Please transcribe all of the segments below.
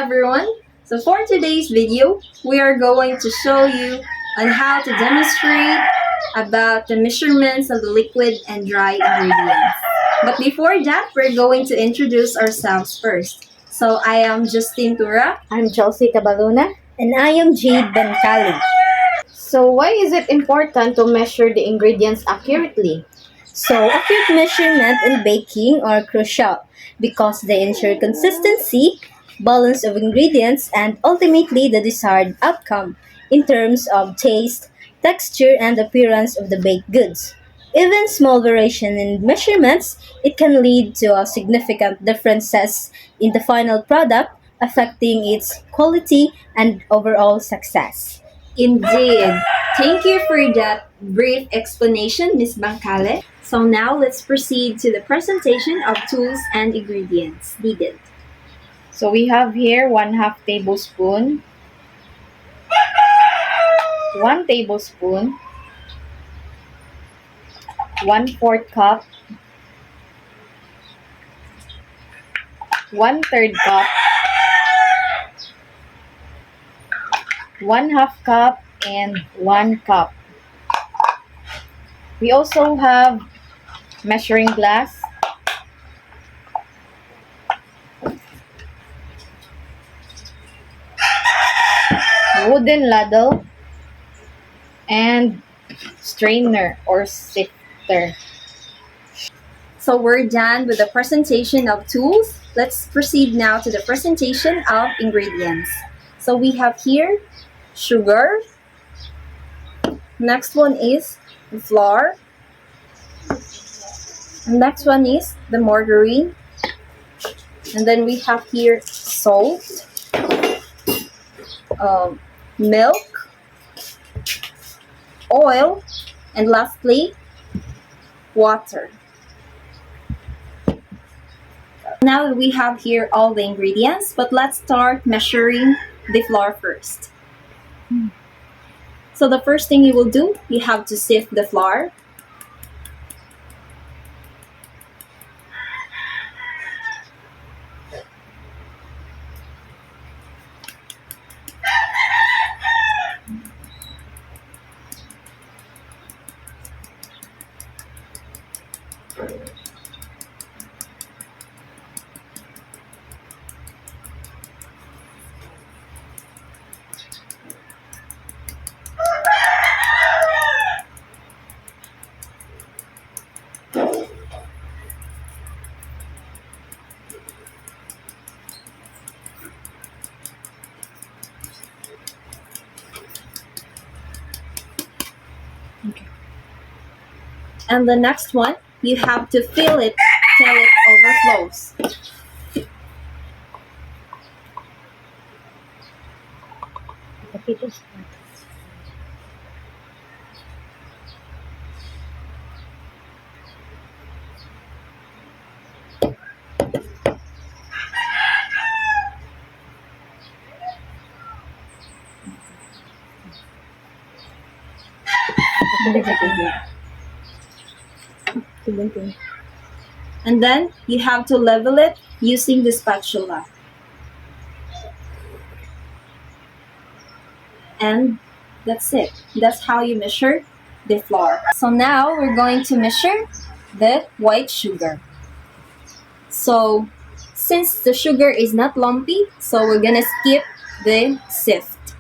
everyone! So for today's video, we are going to show you on how to demonstrate about the measurements of the liquid and dry ingredients. But before that, we're going to introduce ourselves first. So I am Justine Tura. I'm Chelsea Cabaluna. And I am Jade Bencali. So why is it important to measure the ingredients accurately? So, accurate measurement in baking are crucial because they ensure consistency, balance of ingredients, and ultimately the desired outcome in terms of taste, texture, and appearance of the baked goods. Even small variation in measurements, it can lead to a significant differences in the final product, affecting its quality and overall success. Indeed. Thank you for that brief explanation, Ms. Bancale. So now let's proceed to the presentation of tools and ingredients needed. So we have here 1/2 tablespoon, 1 tablespoon, 1/4 cup, 1/3 cup, 1/2 cup, and 1 cup. We also have measuring glass, wooden ladle, and strainer or sifter. So we're done with the presentation of tools. Let's proceed now to the presentation of ingredients. So we have here sugar. Next one is the flour. And next one is the margarine. And then we have here salt, milk, oil, and lastly, water. Now we have here all the ingredients, but let's start measuring the flour first. So the first thing you will do, you have to sift the flour. And the next one, you have to fill it till it overflows. And then you have to level it using the spatula. And that's it. That's how you measure the flour. So now we're going to measure the white sugar. So since the sugar is not lumpy, so we're gonna skip the sift.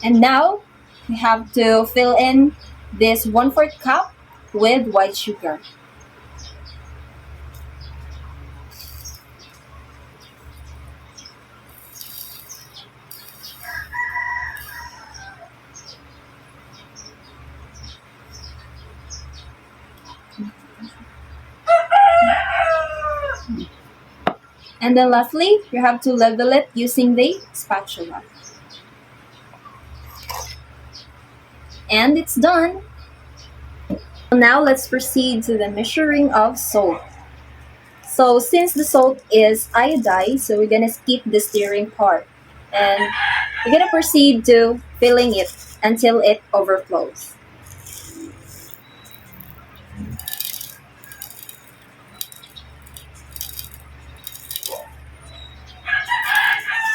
And now we have to fill in this 1/4 cup with white sugar. And then lastly, you have to level it using the spatula. And it's done. Now let's proceed to the measuring of salt. So since the salt is iodized, so we're gonna skip the stirring part. And we're gonna proceed to filling it until it overflows.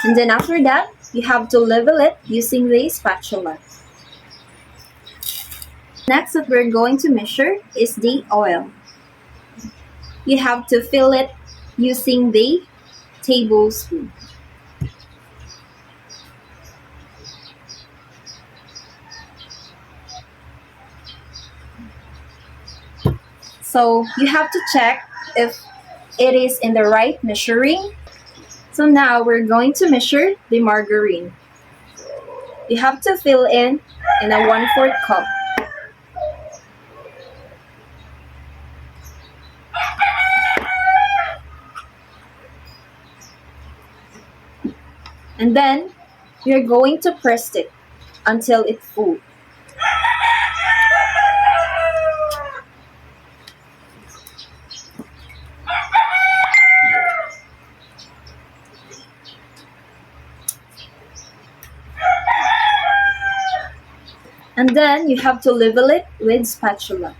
And then after that, you have to level it using the spatula. Next that we're going to measure is the oil. You have to fill it using the tablespoon. So you have to check if it is in the right measuring. So now we're going to measure the margarine. You have to fill in a 1/4 cup. And then you're going to press it until it's full. And then you have to level it with spatula.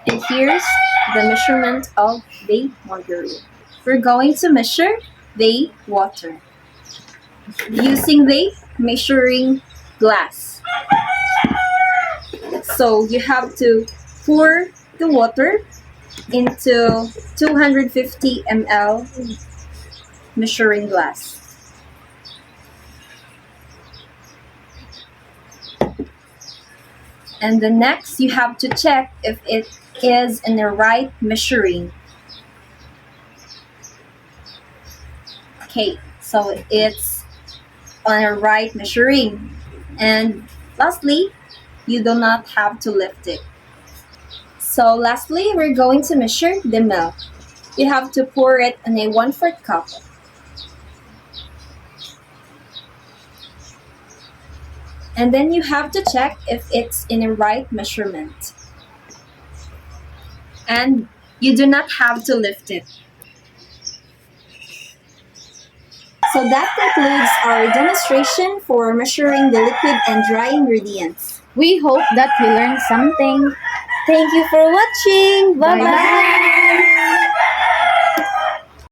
And here's the measurement of the margarine. We're going to measure the water using the measuring glass. So you have to pour the water into 250 ml measuring glass. And the next, you have to check if it is in the right measuring. Okay, so it's on the right measuring. And lastly, you do not have to lift it. So lastly, we're going to measure the milk. You have to pour it in a 1/4 cup. And then you have to check if it's in the right measurement. And you do not have to lift it. So that concludes our demonstration for measuring the liquid and dry ingredients. We hope that you learned something. Thank you for watching. Bye-bye. Bye-bye.